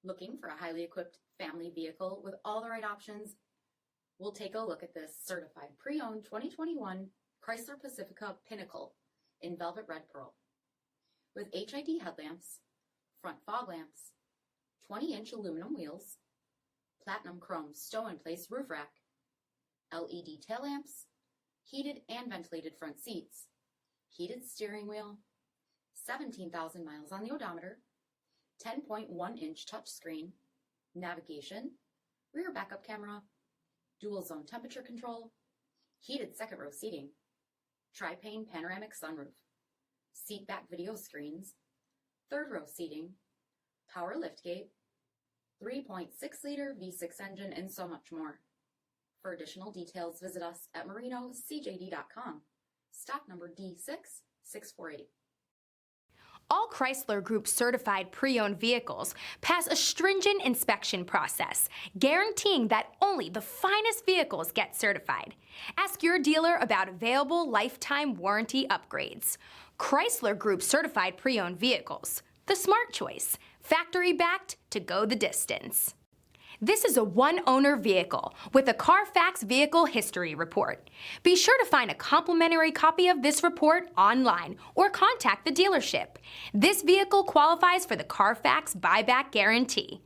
Looking for a highly equipped family vehicle with all the right options? We'll take a look at this certified pre-owned 2021 Chrysler Pacifica Pinnacle in velvet red pearl. With HID headlamps, front fog lamps, 20-inch aluminum wheels, platinum chrome stow-in-place roof rack, LED tail lamps, heated and ventilated front seats, heated steering wheel, 17,000 miles on the odometer, 10.1-inch touchscreen, navigation, rear backup camera, dual zone temperature control, heated second row seating, TRI-PANE panoramic sunroof, seat back video screens, third row seating, power liftgate, 3.6-liter V6 engine, and so much more. For additional details, visit us at marinocjd.com. Stock number D6648. All Chrysler Group certified pre-owned vehicles pass a stringent inspection process, guaranteeing that only the finest vehicles get certified. Ask your dealer about available lifetime warranty upgrades. Chrysler Group certified pre-owned vehicles, the smart choice, factory backed to go the distance. This is a one-owner vehicle with a CARFAX vehicle history report. Be sure to find a complimentary copy of this report online or contact the dealership. This vehicle qualifies for the CARFAX buyback guarantee.